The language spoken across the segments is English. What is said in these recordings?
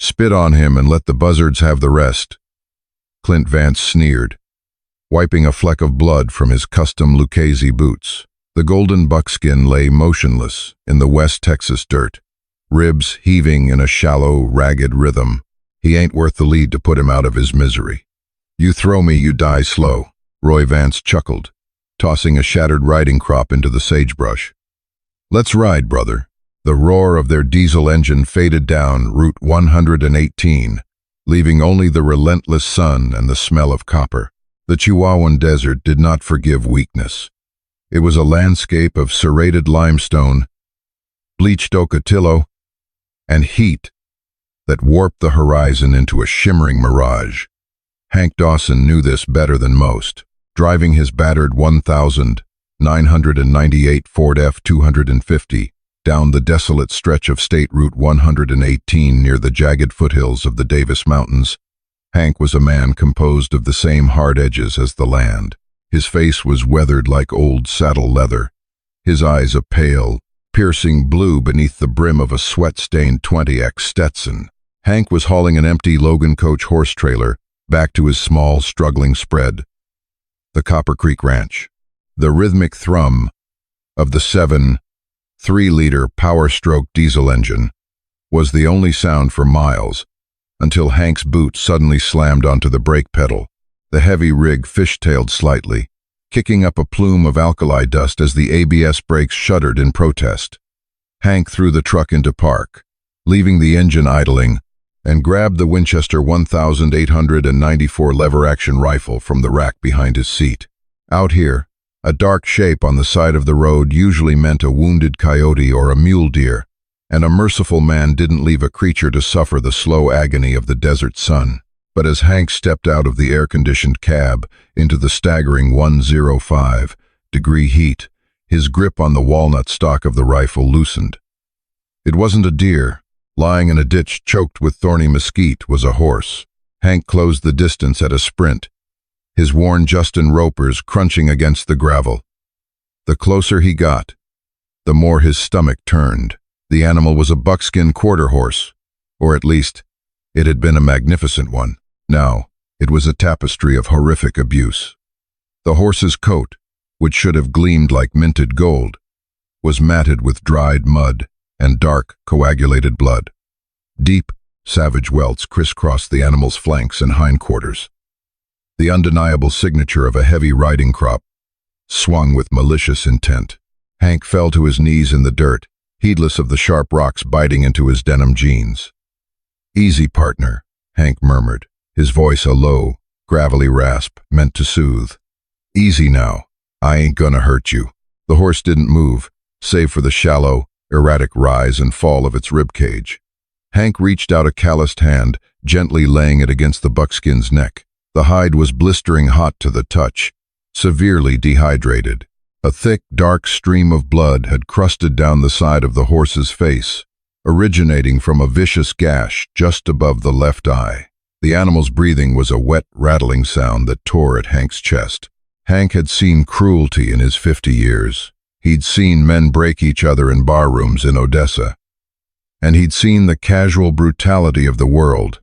Spit on him and let the buzzards have the rest, Clint Vance sneered, wiping a fleck of blood from his custom Lucchese boots. The golden buckskin lay motionless in the West Texas dirt, ribs heaving in a shallow, ragged rhythm. He ain't worth the lead to put him out of his misery. You throw me, you die slow, Roy Vance chuckled, tossing a shattered riding crop into the sagebrush. Let's ride, brother. The roar of their diesel engine faded down Route 118, leaving only the relentless sun and the smell of copper. The Chihuahuan Desert did not forgive weakness. It was a landscape of serrated limestone, bleached ocotillo, and heat that warped the horizon into a shimmering mirage. Hank Dawson knew this better than most, driving his battered 1998 Ford F-250 down the desolate stretch of State Route 118 near the jagged foothills of the Davis Mountains. Hank was a man composed of the same hard edges as the land. His face was weathered like old saddle leather, his eyes a pale, piercing blue beneath the brim of a sweat-stained 20X Stetson. Hank was hauling an empty Logan Coach horse trailer back to his small, struggling spread, the Copper Creek Ranch. The rhythmic thrum of the 3-liter power-stroke diesel engine was the only sound for miles, until Hank's boot suddenly slammed onto the brake pedal. The heavy rig fishtailed slightly, kicking up a plume of alkali dust as the ABS brakes shuddered in protest. Hank threw the truck into park, leaving the engine idling, and grabbed the Winchester 1894 lever-action rifle from the rack behind his seat. Out here, a dark shape on the side of the road usually meant a wounded coyote or a mule deer, and a merciful man didn't leave a creature to suffer the slow agony of the desert sun. But as Hank stepped out of the air-conditioned cab into the staggering 105-degree heat, his grip on the walnut stock of the rifle loosened. It wasn't a deer. Lying in a ditch choked with thorny mesquite was a horse. Hank closed the distance at a sprint, his worn Justin ropers crunching against the gravel. The closer he got, the more his stomach turned. The animal was a buckskin quarter horse, or at least, it had been a magnificent one. Now, it was a tapestry of horrific abuse. The horse's coat, which should have gleamed like minted gold, was matted with dried mud and dark, coagulated blood. Deep, savage welts crisscrossed the animal's flanks and hindquarters. The undeniable signature of a heavy riding crop, swung with malicious intent. Hank fell to his knees in the dirt, heedless of the sharp rocks biting into his denim jeans. "Easy, partner," Hank murmured, his voice a low, gravelly rasp meant to soothe. "Easy now. I ain't gonna hurt you." The horse didn't move, save for the shallow, erratic rise and fall of its ribcage. Hank reached out a calloused hand, gently laying it against the buckskin's neck. The hide was blistering hot to the touch, severely dehydrated. A thick, dark stream of blood had crusted down the side of the horse's face, originating from a vicious gash just above the left eye. The animal's breathing was a wet, rattling sound that tore at Hank's chest. Hank had seen cruelty in his 50 years. He'd seen men break each other in barrooms in Odessa. And he'd seen the casual brutality of the world.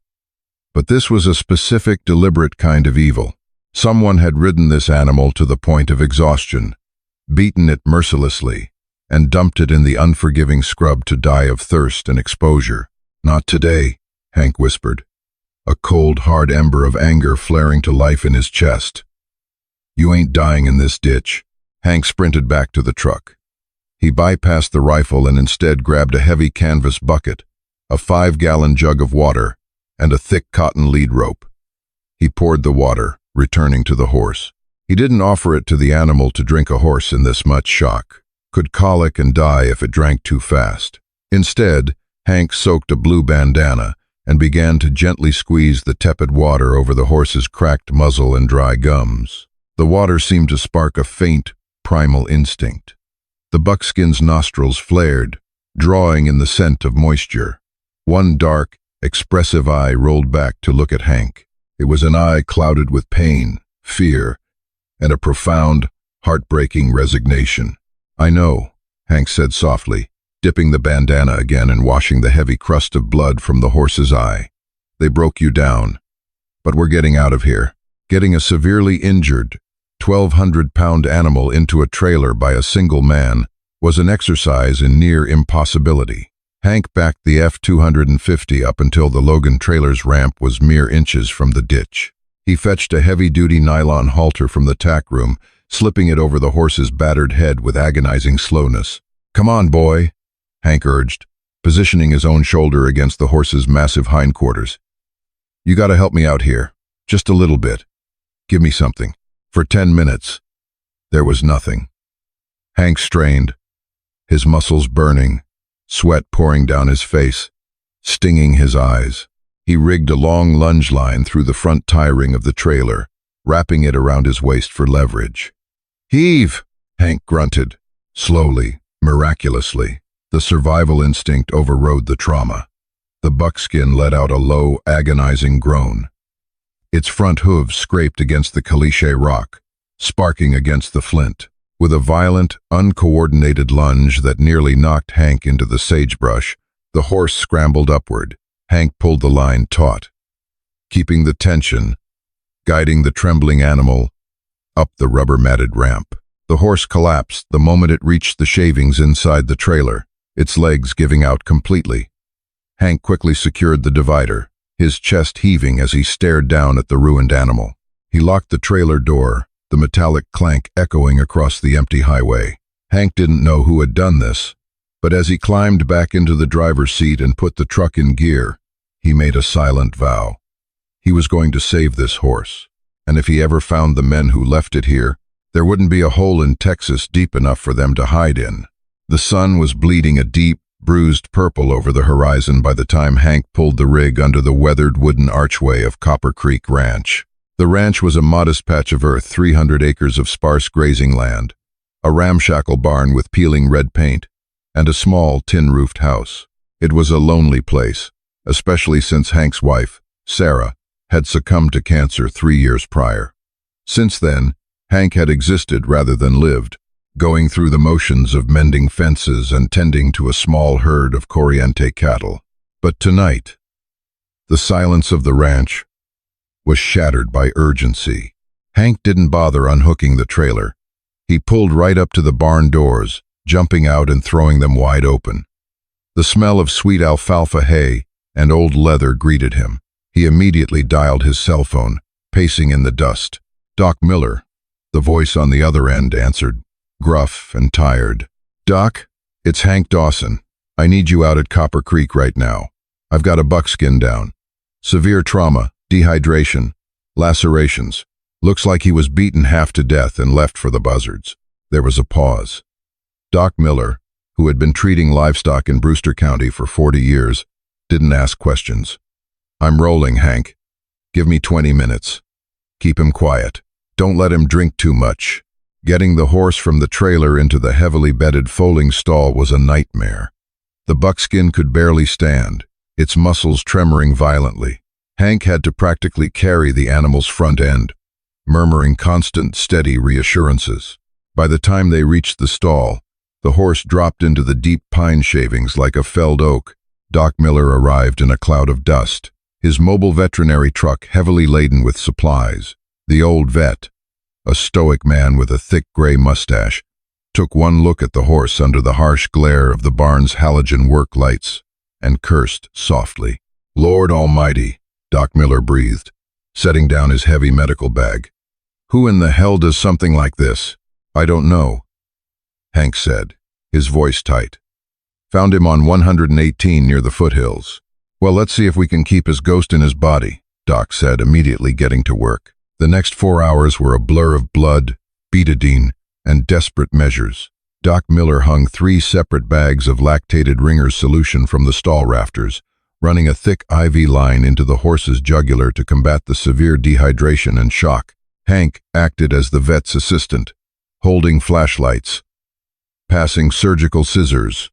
But this was a specific, deliberate kind of evil. Someone had ridden this animal to the point of exhaustion, beaten it mercilessly, and dumped it in the unforgiving scrub to die of thirst and exposure. "Not today," Hank whispered, a cold, hard ember of anger flaring to life in his chest. "You ain't dying in this ditch." Hank sprinted back to the truck. He bypassed the rifle and instead grabbed a heavy canvas bucket, a 5-gallon jug of water, and a thick cotton lead rope. He poured the water, returning to the horse. He didn't offer it to the animal to drink. A horse in this much shock could colic and die if it drank too fast. Instead, Hank soaked a blue bandana and began to gently squeeze the tepid water over the horse's cracked muzzle and dry gums. The water seemed to spark a faint, primal instinct. The buckskin's nostrils flared, drawing in the scent of moisture. One dark, expressive eye rolled back to look at Hank. It was an eye clouded with pain, fear, and a profound, heartbreaking resignation. "I know," Hank said softly, dipping the bandana again and washing the heavy crust of blood from the horse's eye. "They broke you down. But we're getting out of here." Getting a severely injured, 1,200-pound animal into a trailer by a single man was an exercise in near impossibility. Hank backed the F-250 up until the Logan trailer's ramp was mere inches from the ditch. He fetched a heavy-duty nylon halter from the tack room, slipping it over the horse's battered head with agonizing slowness. "Come on, boy," Hank urged, positioning his own shoulder against the horse's massive hindquarters. "You gotta help me out here. Just a little bit. Give me something." For 10 minutes, there was nothing. Hank strained, his muscles burning, sweat pouring down his face, stinging his eyes. He rigged a long lunge line through the front tie ring of the trailer, wrapping it around his waist for leverage. "Heave!" Hank grunted, slowly, miraculously. The survival instinct overrode the trauma. The buckskin let out a low, agonizing groan. Its front hooves scraped against the caliche rock, sparking against the flint. With a violent, uncoordinated lunge that nearly knocked Hank into the sagebrush, the horse scrambled upward. Hank pulled the line taut, keeping the tension, guiding the trembling animal up the rubber-matted ramp. The horse collapsed the moment it reached the shavings inside the trailer, its legs giving out completely. Hank quickly secured the divider, his chest heaving as he stared down at the ruined animal. He locked the trailer door, the metallic clank echoing across the empty highway. Hank didn't know who had done this, but as he climbed back into the driver's seat and put the truck in gear, he made a silent vow. He was going to save this horse, and if he ever found the men who left it here, there wouldn't be a hole in Texas deep enough for them to hide in. The sun was bleeding a deep, bruised purple over the horizon by the time Hank pulled the rig under the weathered wooden archway of Copper Creek Ranch. The ranch was a modest patch of earth, 300 acres of sparse grazing land, a ramshackle barn with peeling red paint, and a small tin-roofed house. It was a lonely place, especially since Hank's wife, Sarah, had succumbed to cancer 3 years prior. Since then, Hank had existed rather than lived, going through the motions of mending fences and tending to a small herd of Corriente cattle. But tonight, the silence of the ranch was shattered by urgency. Hank didn't bother unhooking the trailer. He pulled right up to the barn doors, jumping out and throwing them wide open. The smell of sweet alfalfa hay and old leather greeted him. He immediately dialed his cell phone, pacing in the dust. "Doc Miller," the voice on the other end answered, gruff and tired. "Doc, it's Hank Dawson. I need you out at Copper Creek right now. I've got a buckskin down. Severe trauma, dehydration, lacerations. Looks like he was beaten half to death and left for the buzzards." There was a pause. Doc Miller, who had been treating livestock in Brewster County for 40 years, didn't ask questions. "I'm rolling, Hank. Give me 20 minutes. Keep him quiet. Don't let him drink too much." Getting the horse from the trailer into the heavily bedded foaling stall was a nightmare. The buckskin could barely stand, its muscles tremoring violently. Hank had to practically carry the animal's front end, murmuring constant, steady reassurances. By the time they reached the stall, the horse dropped into the deep pine shavings like a felled oak. Doc Miller arrived in a cloud of dust, his mobile veterinary truck heavily laden with supplies. The old vet, a stoic man with a thick gray mustache, took one look at the horse under the harsh glare of the barn's halogen work lights and cursed softly. "Lord Almighty," Doc Miller breathed, setting down his heavy medical bag. "Who in the hell does something like this?" "I don't know," Hank said, his voice tight. "Found him on 118 near the foothills." "Well, let's see if we can keep his ghost in his body," Doc said, immediately getting to work. The next 4 hours were a blur of blood, betadine, and desperate measures. Doc Miller hung 3 separate bags of lactated Ringer's solution from the stall rafters, running a thick IV line into the horse's jugular to combat the severe dehydration and shock. Hank acted as the vet's assistant, holding flashlights, passing surgical scissors,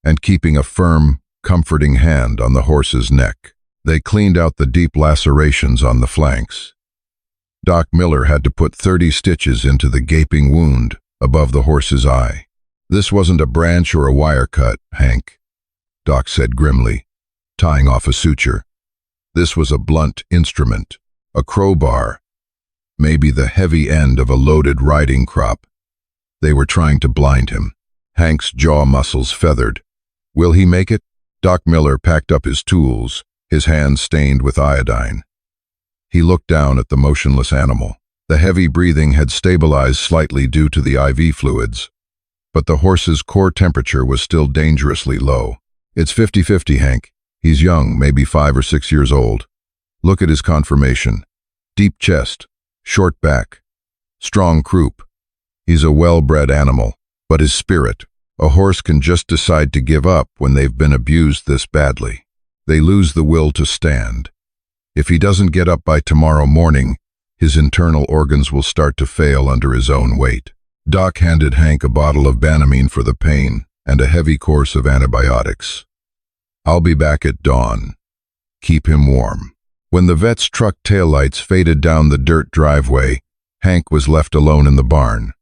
and keeping a firm, comforting hand on the horse's neck. They cleaned out the deep lacerations on the flanks. Doc Miller had to put 30 stitches into the gaping wound above the horse's eye. "This wasn't a branch or a wire cut, Hank," Doc said grimly, tying off a suture. "This was a blunt instrument, a crowbar, maybe the heavy end of a loaded riding crop. They were trying to blind him." Hank's jaw muscles feathered. "Will he make it?" Doc Miller packed up his tools, his hands stained with iodine. He looked down at the motionless animal. The heavy breathing had stabilized slightly due to the IV fluids, but the horse's core temperature was still dangerously low. "It's 50-50, Hank. He's young, maybe 5 or 6 years old. Look at his conformation. Deep chest, short back, strong croup. He's a well-bred animal, but his spirit, a horse can just decide to give up when they've been abused this badly. They lose the will to stand. If he doesn't get up by tomorrow morning, his internal organs will start to fail under his own weight." Doc handed Hank a bottle of Banamine for the pain and a heavy course of antibiotics. "I'll be back at dawn. Keep him warm." When the vet's truck taillights faded down the dirt driveway, Hank was left alone in the barn.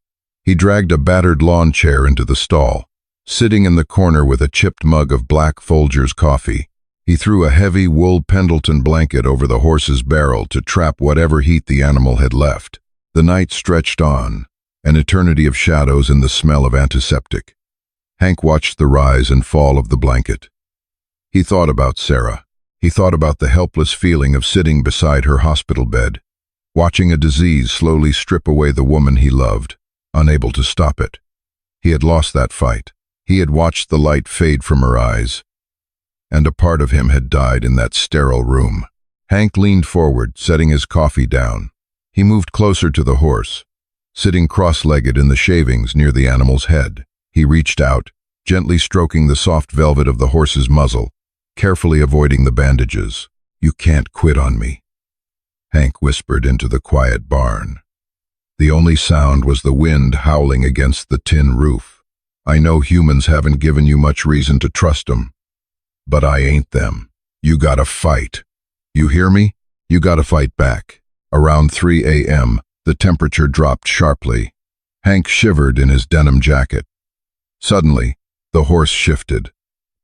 He dragged a battered lawn chair into the stall. Sitting in the corner with a chipped mug of black Folgers coffee, he threw a heavy wool Pendleton blanket over the horse's barrel to trap whatever heat the animal had left. The night stretched on, an eternity of shadows and the smell of antiseptic. Hank watched the rise and fall of the blanket. He thought about Sarah. He thought about the helpless feeling of sitting beside her hospital bed, watching a disease slowly strip away the woman he loved, unable to stop it. He had lost that fight. He had watched the light fade from her eyes, and a part of him had died in that sterile room. Hank leaned forward, setting his coffee down. He moved closer to the horse, sitting cross-legged in the shavings near the animal's head. He reached out, gently stroking the soft velvet of the horse's muzzle, carefully avoiding the bandages. "You can't quit on me," Hank whispered into the quiet barn. The only sound was the wind howling against the tin roof. "I know humans haven't given you much reason to trust them, but I ain't them. You gotta fight. You hear me? You gotta fight back." Around 3 a.m., the temperature dropped sharply. Hank shivered in his denim jacket. Suddenly, the horse shifted.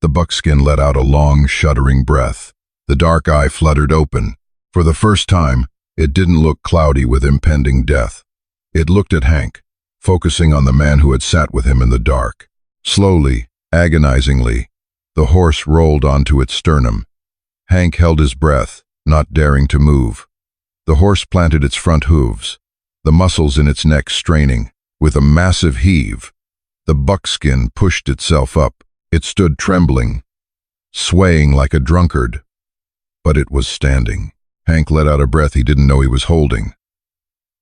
The buckskin let out a long, shuddering breath. The dark eye fluttered open. For the first time, it didn't look cloudy with impending death. It looked at Hank, focusing on the man who had sat with him in the dark. Slowly, agonizingly, the horse rolled onto its sternum. Hank held his breath, not daring to move. The horse planted its front hooves, the muscles in its neck straining. With a massive heave, the buckskin pushed itself up. It stood trembling, swaying like a drunkard, but it was standing. Hank let out a breath he didn't know he was holding.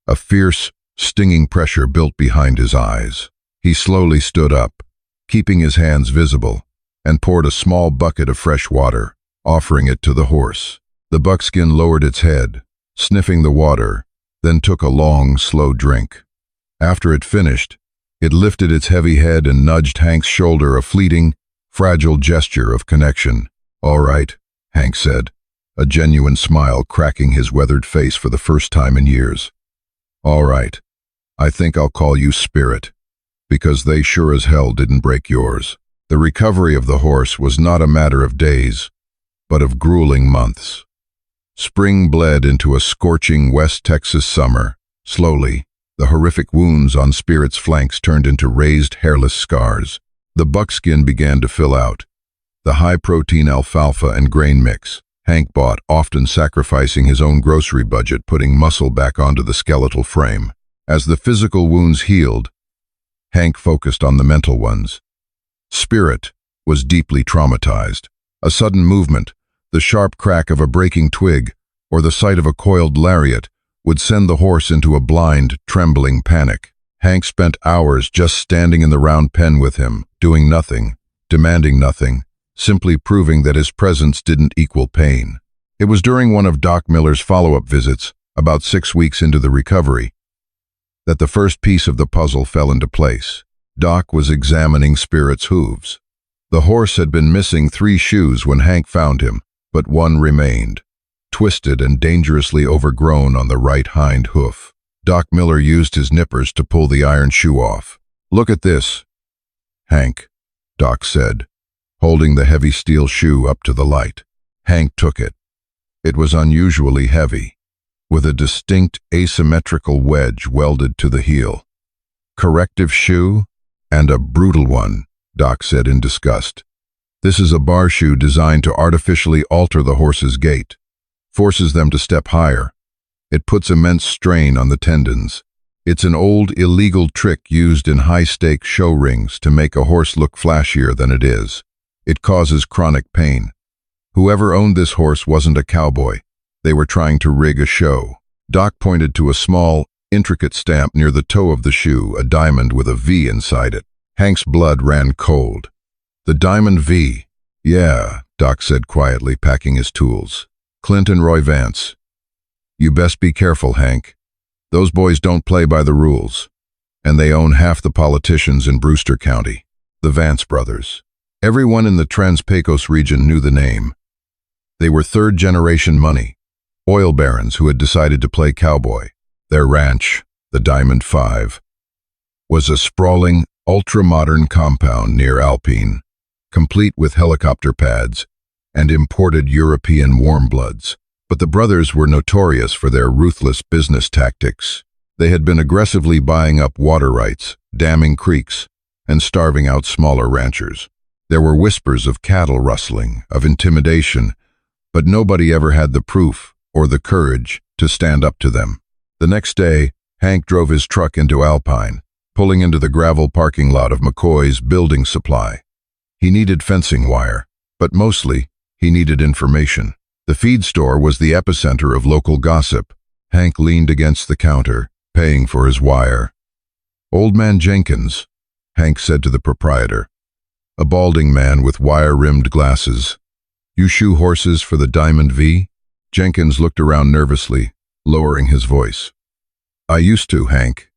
A fierce, stinging pressure built behind his eyes. He slowly stood up, keeping his hands visible, and poured a small bucket of fresh water, offering it to the horse. The buckskin lowered its head, sniffing the water, then took a long, slow drink. After it finished, it lifted its heavy head and nudged Hank's shoulder, a fleeting, fragile gesture of connection. "All right," Hank said, a genuine smile cracking his weathered face for the first time in years. "All right. I think I'll call you Spirit, because they sure as hell didn't break yours." The recovery of the horse was not a matter of days, but of grueling months. Spring bled into a scorching West Texas summer. Slowly, the horrific wounds on Spirit's flanks turned into raised, hairless scars. The buckskin began to fill out. The high-protein alfalfa and grain mix Hank bought, often sacrificing his own grocery budget, putting muscle back onto the skeletal frame. As the physical wounds healed, Hank focused on the mental ones. Spirit was deeply traumatized. A sudden movement, the sharp crack of a breaking twig, or the sight of a coiled lariat would send the horse into a blind, trembling panic. Hank spent hours just standing in the round pen with him, doing nothing, demanding nothing, simply proving that his presence didn't equal pain. It was during one of Doc Miller's follow-up visits, about 6 weeks into the recovery, that the first piece of the puzzle fell into place. Doc was examining Spirit's hooves. The horse had been missing 3 shoes when Hank found him, but one remained, twisted and dangerously overgrown on the right hind hoof. Doc Miller used his nippers to pull the iron shoe off. "Look at this," "Hank," Doc said, holding the heavy steel shoe up to the light. Hank took it. It was unusually heavy, with a distinct asymmetrical wedge welded to the heel. "Corrective shoe? And a brutal one," Doc said in disgust. "This is a bar shoe designed to artificially alter the horse's gait, forces them to step higher. It puts immense strain on the tendons. It's an old, illegal trick used in high-stakes show rings to make a horse look flashier than it is. It causes chronic pain. Whoever owned this horse wasn't a cowboy. They were trying to rig a show." Doc pointed to a small, intricate stamp near the toe of the shoe, a diamond with a V inside it. Hank's blood ran cold. "The diamond V. Yeah," Doc said quietly, packing his tools. "Clint and Roy Vance. You best be careful, Hank. Those boys don't play by the rules. And they own half the politicians in Brewster County, the Vance brothers." Everyone in the Trans-Pecos region knew the name. They were third-generation money, oil barons who had decided to play cowboy. Their ranch, the Diamond 5, was a sprawling, ultra-modern compound near Alpine, complete with helicopter pads and imported European warmbloods. But the brothers were notorious for their ruthless business tactics. They had been aggressively buying up water rights, damming creeks, and starving out smaller ranchers. There were whispers of cattle rustling, of intimidation, but nobody ever had the proof or the courage to stand up to them. The next day, Hank drove his truck into Alpine, pulling into the gravel parking lot of McCoy's building supply. He needed fencing wire, but mostly, he needed information. The feed store was the epicenter of local gossip. Hank leaned against the counter, paying for his wire. "Old Man Jenkins," Hank said to the proprietor, a balding man with wire-rimmed glasses. "You shoe horses for the Diamond V?" Jenkins looked around nervously, lowering his voice. "I used to, Hank,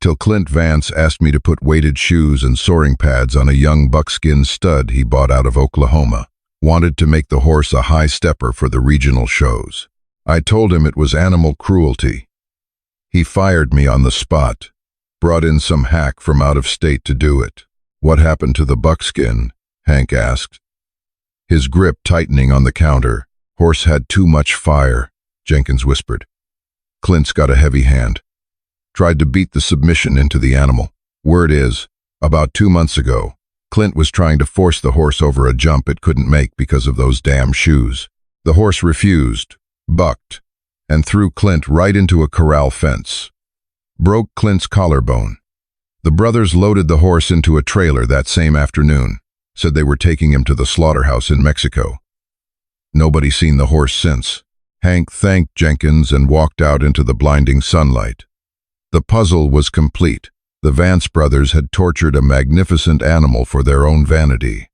till Clint Vance asked me to put weighted shoes and soaring pads on a young buckskin stud he bought out of Oklahoma. Wanted to make the horse a high stepper for the regional shows. I told him it was animal cruelty. He fired me on the spot, brought in some hack from out of state to do it." "What happened to the buckskin?" Hank asked, his grip tightening on the counter. "Horse had too much fire," Jenkins whispered. "Clint's got a heavy hand. Tried to beat the submission into the animal. Word is, about 2 months ago, Clint was trying to force the horse over a jump it couldn't make because of those damn shoes. The horse refused, bucked, and threw Clint right into a corral fence. Broke Clint's collarbone. The brothers loaded the horse into a trailer that same afternoon, said they were taking him to the slaughterhouse in Mexico. Nobody seen the horse since." Hank thanked Jenkins and walked out into the blinding sunlight. The puzzle was complete. The Vance brothers had tortured a magnificent animal for their own vanity,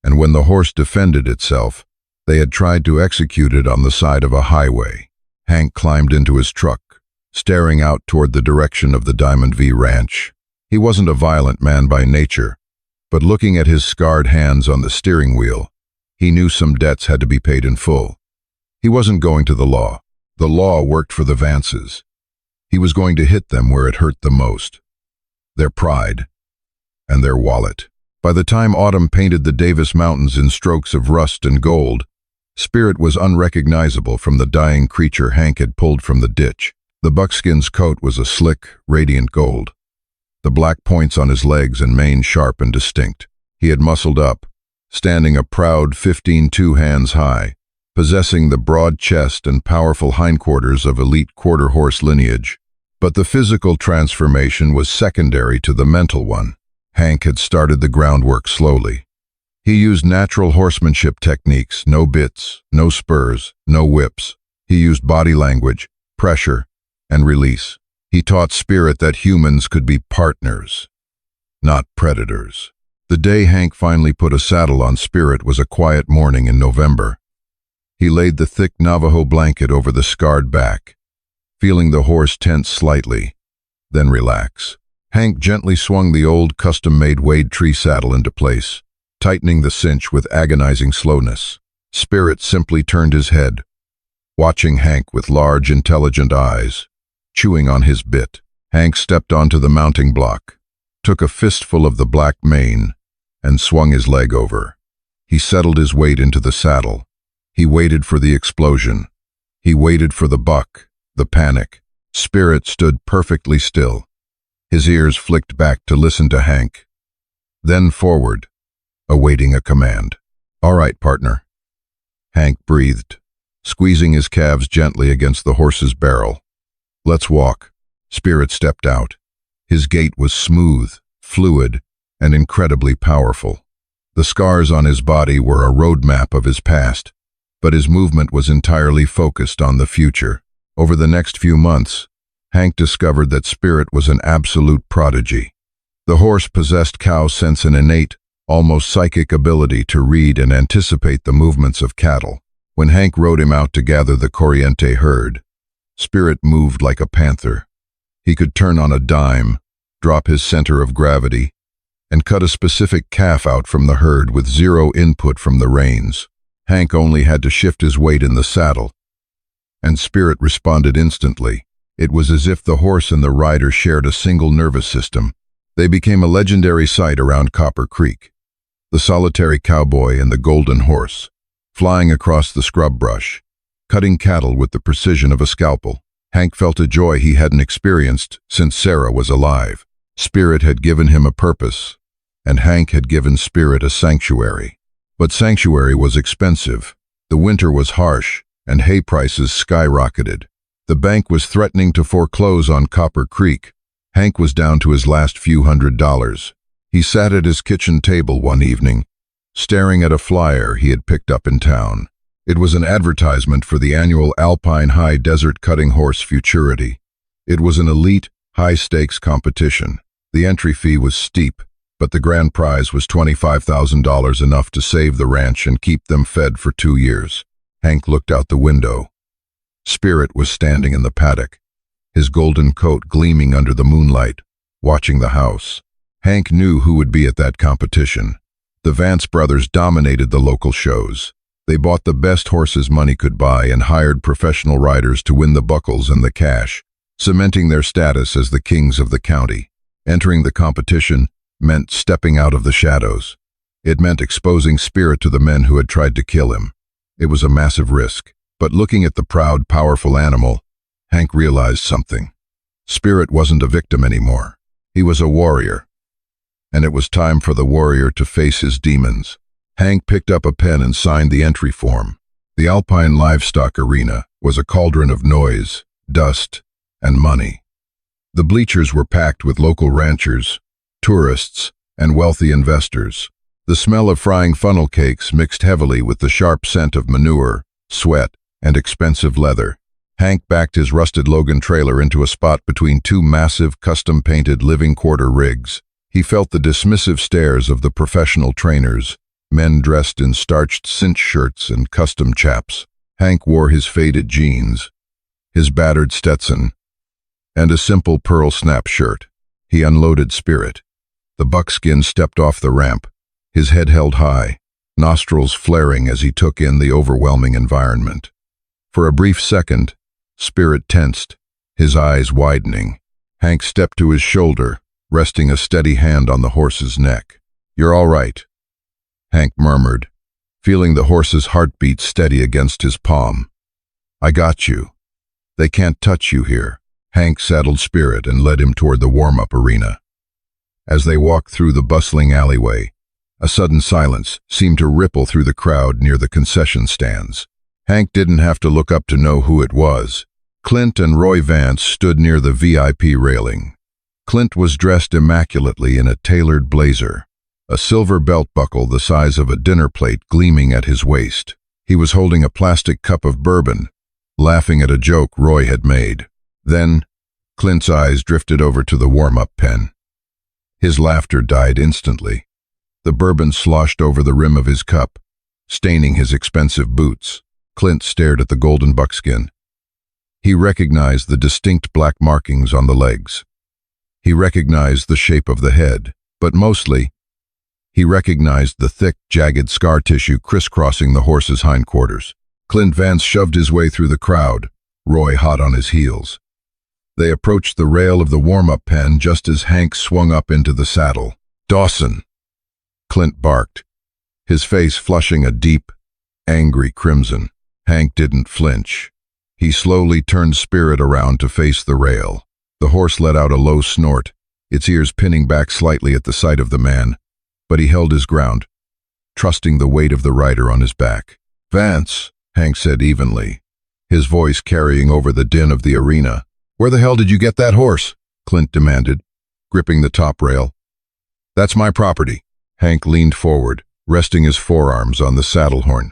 and when the horse defended itself, they had tried to execute it on the side of a highway. Hank climbed into his truck, staring out toward the direction of the Diamond V Ranch. He wasn't a violent man by nature, but looking at his scarred hands on the steering wheel, he knew some debts had to be paid in full. He wasn't going to the law. The law worked for the Vances. He was going to hit them where it hurt the most. Their pride and their wallet. By the time autumn painted the Davis Mountains in strokes of rust and gold, Spirit was unrecognizable from the dying creature Hank had pulled from the ditch. The buckskin's coat was a slick, radiant gold. The black points on his legs and mane sharp and distinct. He had muscled up, standing a proud 15 hands high, possessing the broad chest and powerful hindquarters of elite quarter-horse lineage. But the physical transformation was secondary to the mental one. Hank had started the groundwork slowly. He used natural horsemanship techniques, no bits, no spurs, no whips. He used body language, pressure, and release. He taught Spirit that humans could be partners, not predators. The day Hank finally put a saddle on Spirit was a quiet morning in November. He laid the thick Navajo blanket over the scarred back, feeling the horse tense slightly, then relax. Hank gently swung the old custom-made Wade tree saddle into place, tightening the cinch with agonizing slowness. Spirit simply turned his head, watching Hank with large, intelligent eyes, chewing on his bit. Hank stepped onto the mounting block, took a fistful of the black mane, and swung his leg over. He settled his weight into the saddle. He waited for the explosion. He waited for the buck, the panic. Spirit stood perfectly still. His ears flicked back to listen to Hank. Then forward, awaiting a command. "All right, partner." Hank breathed, squeezing his calves gently against the horse's barrel. "Let's walk." Spirit stepped out. His gait was smooth, fluid, and incredibly powerful. The scars on his body were a roadmap of his past, but his movement was entirely focused on the future. Over the next few months, Hank discovered that Spirit was an absolute prodigy. The horse possessed cow sense, an innate, almost psychic ability to read and anticipate the movements of cattle. When Hank rode him out to gather the Corriente herd, Spirit moved like a panther. He could turn on a dime, drop his center of gravity, and cut a specific calf out from the herd with zero input from the reins. Hank only had to shift his weight in the saddle, and Spirit responded instantly. It was as if the horse and the rider shared a single nervous system. They became a legendary sight around Copper Creek. The solitary cowboy and the golden horse, flying across the scrub brush, cutting cattle with the precision of a scalpel. Hank felt a joy he hadn't experienced since Sarah was alive. Spirit had given him a purpose, and Hank had given Spirit a sanctuary. But sanctuary was expensive. The winter was harsh, and hay prices skyrocketed. The bank was threatening to foreclose on Copper Creek. Hank was down to his last few $100s. He sat at his kitchen table one evening, staring at a flyer he had picked up in town. It was an advertisement for the annual Alpine High Desert Cutting Horse Futurity. It was an elite, high-stakes competition. The entry fee was steep, but the grand prize was $25,000, enough to save the ranch and keep them fed for 2 years. Hank looked out the window. Spirit was standing in the paddock, his golden coat gleaming under the moonlight, watching the house. Hank knew who would be at that competition. The Vance brothers dominated the local shows. They bought the best horses money could buy and hired professional riders to win the buckles and the cash, cementing their status as the kings of the county. Entering the competition meant stepping out of the shadows. It meant exposing Spirit to the men who had tried to kill him. It was a massive risk, but looking at the proud, powerful animal, Hank realized something. Spirit wasn't a victim anymore. He was a warrior. And it was time for the warrior to face his demons. Hank picked up a pen and signed the entry form. The Alpine Livestock Arena was a cauldron of noise, dust, and money. The bleachers were packed with local ranchers, tourists, and wealthy investors. The smell of frying funnel cakes mixed heavily with the sharp scent of manure, sweat, and expensive leather. Hank backed his rusted Logan trailer into a spot between two massive, custom-painted living quarter rigs. He felt the dismissive stares of the professional trainers, men dressed in starched cinch shirts and custom chaps. Hank wore his faded jeans, his battered Stetson, and a simple pearl snap shirt. He unloaded Spirit. The buckskin stepped off the ramp, his head held high, nostrils flaring as he took in the overwhelming environment. For a brief second, Spirit tensed, his eyes widening. Hank stepped to his shoulder, resting a steady hand on the horse's neck. "You're all right," Hank murmured, feeling the horse's heartbeat steady against his palm. "I got you. They can't touch you here." Hank saddled Spirit and led him toward the warm-up arena. As they walked through the bustling alleyway, a sudden silence seemed to ripple through the crowd near the concession stands. Hank didn't have to look up to know who it was. Clint and Roy Vance stood near the VIP railing. Clint was dressed immaculately in a tailored blazer, a silver belt buckle the size of a dinner plate gleaming at his waist. He was holding a plastic cup of bourbon, laughing at a joke Roy had made. Then, Clint's eyes drifted over to the warm-up pen. His laughter died instantly. The bourbon sloshed over the rim of his cup, staining his expensive boots. Clint stared at the golden buckskin. He recognized the distinct black markings on the legs. He recognized the shape of the head, but mostly, he recognized the thick, jagged scar tissue crisscrossing the horse's hindquarters. Clint Vance shoved his way through the crowd, Roy hot on his heels. They approached the rail of the warm-up pen just as Hank swung up into the saddle. "Dawson!" Clint barked, his face flushing a deep, angry crimson. Hank didn't flinch. He slowly turned Spirit around to face the rail. The horse let out a low snort, its ears pinning back slightly at the sight of the man, but he held his ground, trusting the weight of the rider on his back. "Vance," Hank said evenly, his voice carrying over the din of the arena. "Where the hell did you get that horse?" Clint demanded, gripping the top rail. "That's my property." Hank leaned forward, resting his forearms on the saddle horn.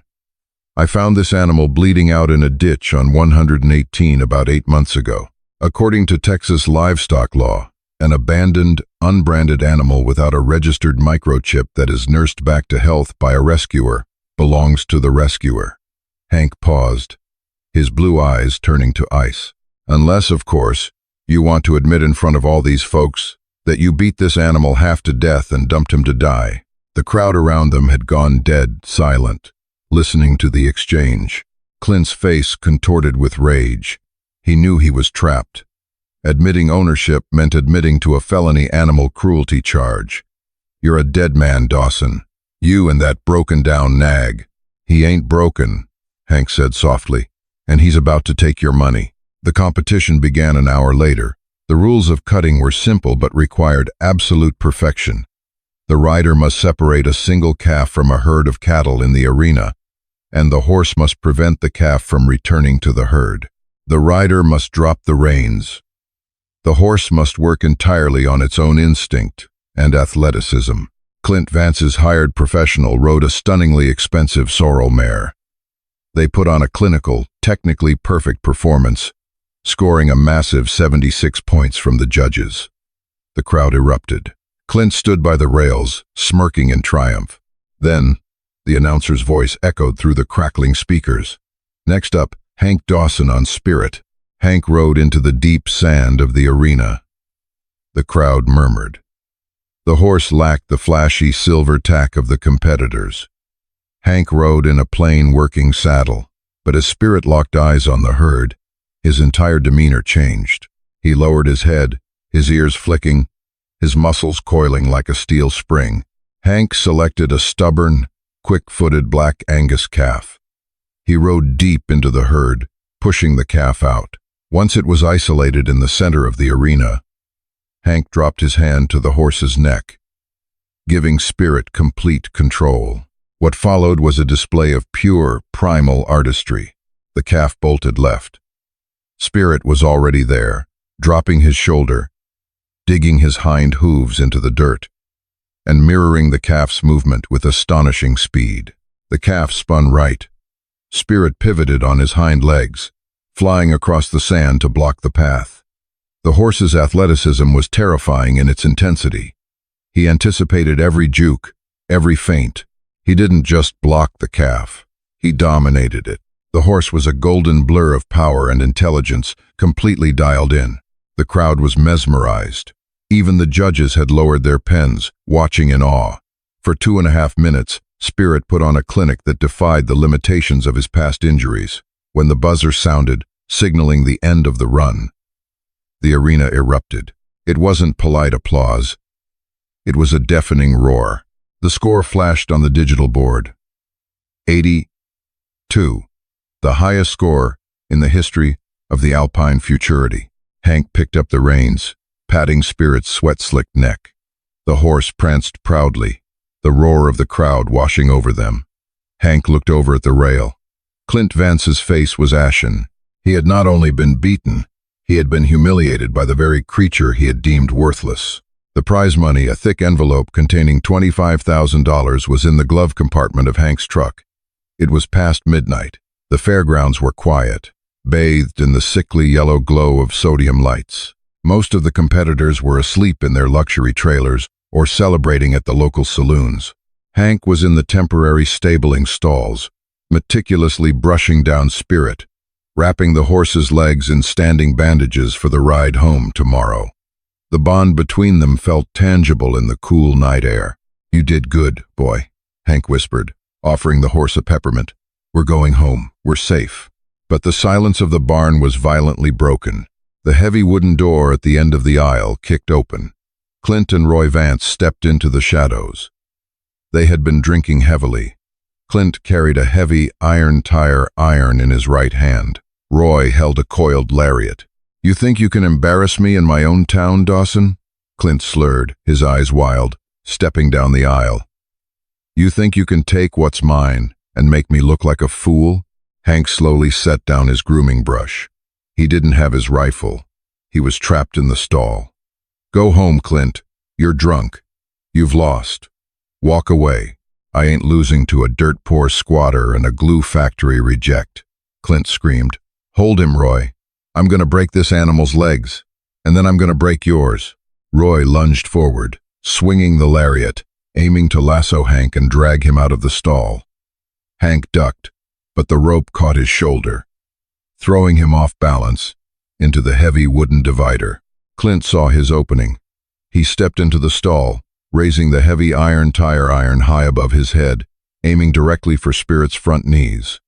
"I found this animal bleeding out in a ditch on 118 about 8 months ago. According to Texas livestock law, an abandoned, unbranded animal without a registered microchip that is nursed back to health by a rescuer belongs to the rescuer." Hank paused, his blue eyes turning to ice. "Unless, of course, you want to admit in front of all these folks that you beat this animal half to death and dumped him to die." The crowd around them had gone dead silent, listening to the exchange. Clint's face contorted with rage. He knew he was trapped. Admitting ownership meant admitting to a felony animal cruelty charge. "You're a dead man, Dawson. You and that broken-down nag." "He ain't broken," Hank said softly, "and he's about to take your money." The competition began an hour later. The rules of cutting were simple but required absolute perfection. The rider must separate a single calf from a herd of cattle in the arena, and the horse must prevent the calf from returning to the herd. The rider must drop the reins. The horse must work entirely on its own instinct and athleticism. Clint Vance's hired professional rode a stunningly expensive sorrel mare. They put on a clinical, technically perfect performance, scoring a massive 76 points from the judges. The crowd erupted. Clint stood by the rails, smirking in triumph. Then, the announcer's voice echoed through the crackling speakers. "Next up, Hank Dawson on Spirit." Hank rode into the deep sand of the arena. The crowd murmured. The horse lacked the flashy silver tack of the competitors. Hank rode in a plain working saddle, but as Spirit locked eyes on the herd, his entire demeanor changed. He lowered his head, his ears flicking, his muscles coiling like a steel spring. Hank selected a stubborn, quick-footed black Angus calf. He rode deep into the herd, pushing the calf out. Once it was isolated in the center of the arena, Hank dropped his hand to the horse's neck, giving Spirit complete control. What followed was a display of pure, primal artistry. The calf bolted left. Spirit was already there, dropping his shoulder, digging his hind hooves into the dirt, and mirroring the calf's movement with astonishing speed. The calf spun right. Spirit pivoted on his hind legs, flying across the sand to block the path. The horse's athleticism was terrifying in its intensity. He anticipated every juke, every feint. He didn't just block the calf, he dominated it. The horse was a golden blur of power and intelligence, completely dialed in. The crowd was mesmerized. Even the judges had lowered their pens, watching in awe. For 2.5 minutes, Spirit put on a clinic that defied the limitations of his past injuries. When the buzzer sounded, signaling the end of the run, the arena erupted. It wasn't polite applause. It was a deafening roar. The score flashed on the digital board. 82. The highest score in the history of the Alpine Futurity. Hank picked up the reins, patting Spirit's sweat-slicked neck. The horse pranced proudly, the roar of the crowd washing over them. Hank looked over at the rail. Clint Vance's face was ashen. He had not only been beaten, he had been humiliated by the very creature he had deemed worthless. The prize money, a thick envelope containing $25,000, was in the glove compartment of Hank's truck. It was past midnight. The fairgrounds were quiet, bathed in the sickly yellow glow of sodium lights. Most of the competitors were asleep in their luxury trailers or celebrating at the local saloons. Hank was in the temporary stabling stalls, meticulously brushing down Spirit, wrapping the horse's legs in standing bandages for the ride home tomorrow. The bond between them felt tangible in the cool night air. "You did good, boy," Hank whispered, offering the horse a peppermint. "We're going home. We're safe." But the silence of the barn was violently broken. The heavy wooden door at the end of the aisle kicked open. Clint and Roy Vance stepped into the shadows. They had been drinking heavily. Clint carried a heavy iron tire iron in his right hand. Roy held a coiled lariat. "You think you can embarrass me in my own town, Dawson?" Clint slurred, his eyes wild, stepping down the aisle. "You think you can take what's mine and make me look like a fool?" Hank slowly set down his grooming brush. He didn't have his rifle. He was trapped in the stall. "Go home, Clint. You're drunk. You've lost. Walk away. I ain't losing to a dirt-poor squatter and a glue factory reject." Clint screamed. "Hold him, Roy. I'm gonna break this animal's legs, and then I'm gonna break yours." Roy lunged forward, swinging the lariat, aiming to lasso Hank and drag him out of the stall. Hank ducked, but the rope caught his shoulder, throwing him off balance into the heavy wooden divider. Clint saw his opening. He stepped into the stall, raising the heavy iron tire iron high above his head, aiming directly for Spirit's front knees.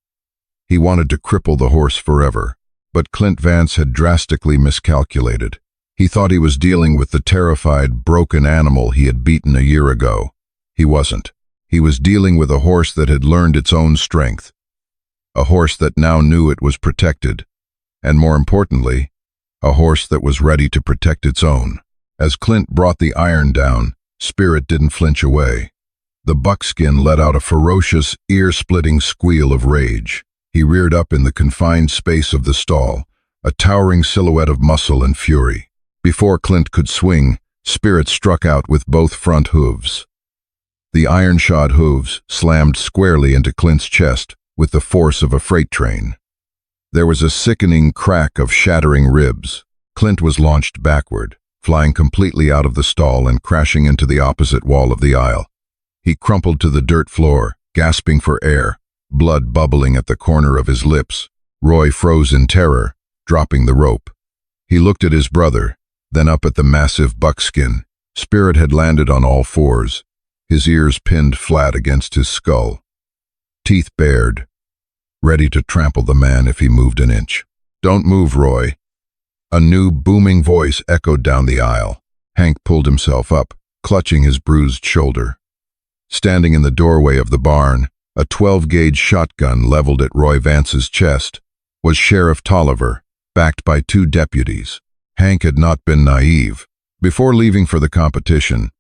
He wanted to cripple the horse forever, but Clint Vance had drastically miscalculated. He thought he was dealing with the terrified, broken animal he had beaten a year ago. He wasn't. He was dealing with a horse that had learned its own strength, a horse that now knew it was protected, and more importantly, a horse that was ready to protect its own. As Clint brought the iron down, Spirit didn't flinch away. The buckskin let out a ferocious, ear-splitting squeal of rage. He reared up in the confined space of the stall, a towering silhouette of muscle and fury. Before Clint could swing, Spirit struck out with both front hooves. The iron-shod hooves slammed squarely into Clint's chest with the force of a freight train. There was a sickening crack of shattering ribs. Clint was launched backward, flying completely out of the stall and crashing into the opposite wall of the aisle. He crumpled to the dirt floor, gasping for air, blood bubbling at the corner of his lips. Roy froze in terror, dropping the rope. He looked at his brother, then up at the massive buckskin. Spirit had landed on all fours, his ears pinned flat against his skull, teeth bared, ready to trample the man if he moved an inch. "Don't move, Roy." A new booming voice echoed down the aisle. Hank pulled himself up, clutching his bruised shoulder. Standing in the doorway of the barn, a 12-gauge shotgun leveled at Roy Vance's chest, was Sheriff Tolliver, backed by 2 deputies. Hank had not been naive. Before leaving for the competition,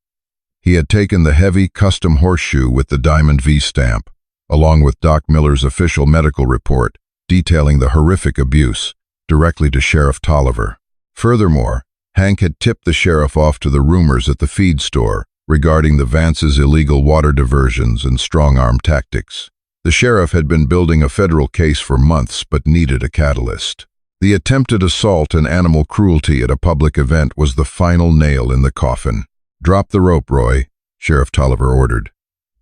he had taken the heavy custom horseshoe with the Diamond V stamp, along with Doc Miller's official medical report detailing the horrific abuse, directly to Sheriff Tolliver. Furthermore, Hank had tipped the sheriff off to the rumors at the feed store regarding the Vance's illegal water diversions and strong-arm tactics. The sheriff had been building a federal case for months but needed a catalyst. The attempted assault and animal cruelty at a public event was the final nail in the coffin. "Drop the rope, Roy," Sheriff Tolliver ordered.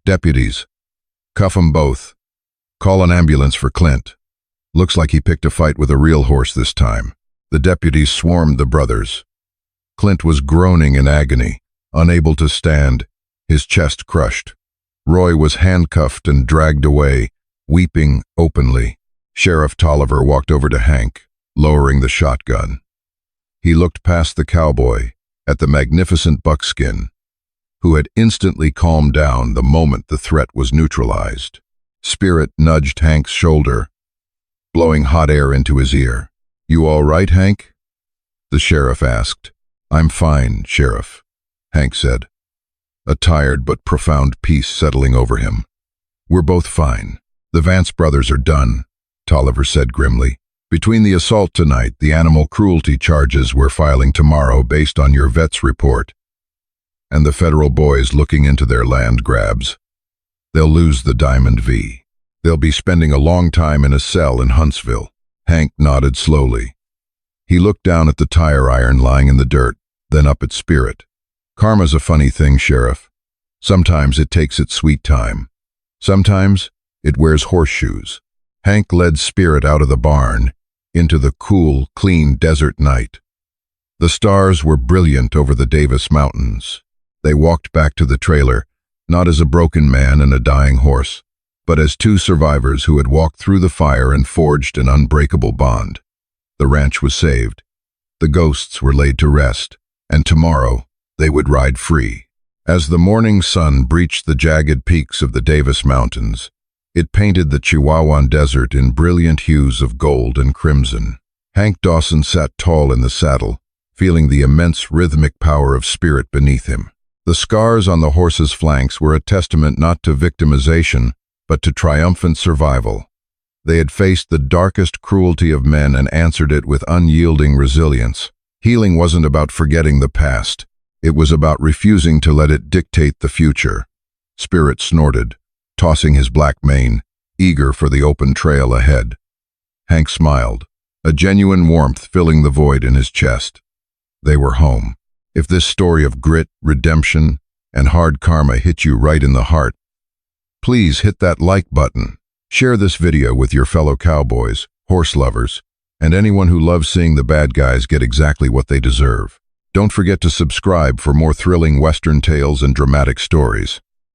"Deputies, cuff 'em both. Call an ambulance for Clint. Looks like he picked a fight with a real horse this time." The deputies swarmed the brothers. Clint was groaning in agony, unable to stand, his chest crushed. Roy was handcuffed and dragged away, weeping openly. Sheriff Tolliver walked over to Hank, lowering the shotgun. He looked past the cowboy, at the magnificent buckskin, who had instantly calmed down the moment the threat was neutralized. Spirit nudged Hank's shoulder, blowing hot air into his ear. "You all right, Hank?" the sheriff asked. "I'm fine, Sheriff," Hank said, a tired but profound peace settling over him. "We're both fine. The Vance brothers are done," Tolliver said grimly. "Between the assault tonight, the animal cruelty charges we're filing tomorrow based on your vet's report, and the federal boys looking into their land grabs, they'll lose the Diamond V. They'll be spending a long time in a cell in Huntsville." Hank nodded slowly. He looked down at the tire iron lying in the dirt, then up at Spirit. "Karma's a funny thing, Sheriff. Sometimes it takes its sweet time. Sometimes it wears horseshoes." Hank led Spirit out of the barn, into the cool, clean desert night. The stars were brilliant over the Davis Mountains. They walked back to the trailer, not as a broken man and a dying horse, but as 2 survivors who had walked through the fire and forged an unbreakable bond. The ranch was saved. The ghosts were laid to rest, and tomorrow they would ride free. As the morning sun breached the jagged peaks of the Davis Mountains, it painted the Chihuahuan desert in brilliant hues of gold and crimson. Hank Dawson sat tall in the saddle, feeling the immense rhythmic power of spirit beneath him. The scars on the horse's flanks were a testament not to victimization, but to triumphant survival. They had faced the darkest cruelty of men and answered it with unyielding resilience. Healing wasn't about forgetting the past. It was about refusing to let it dictate the future. Spirit snorted, tossing his black mane, eager for the open trail ahead. Hank smiled, a genuine warmth filling the void in his chest. They were home. If this story of grit, redemption, and hard karma hit you right in the heart, please hit that like button. Share this video with your fellow cowboys, horse lovers, and anyone who loves seeing the bad guys get exactly what they deserve. Don't forget to subscribe for more thrilling Western tales and dramatic stories.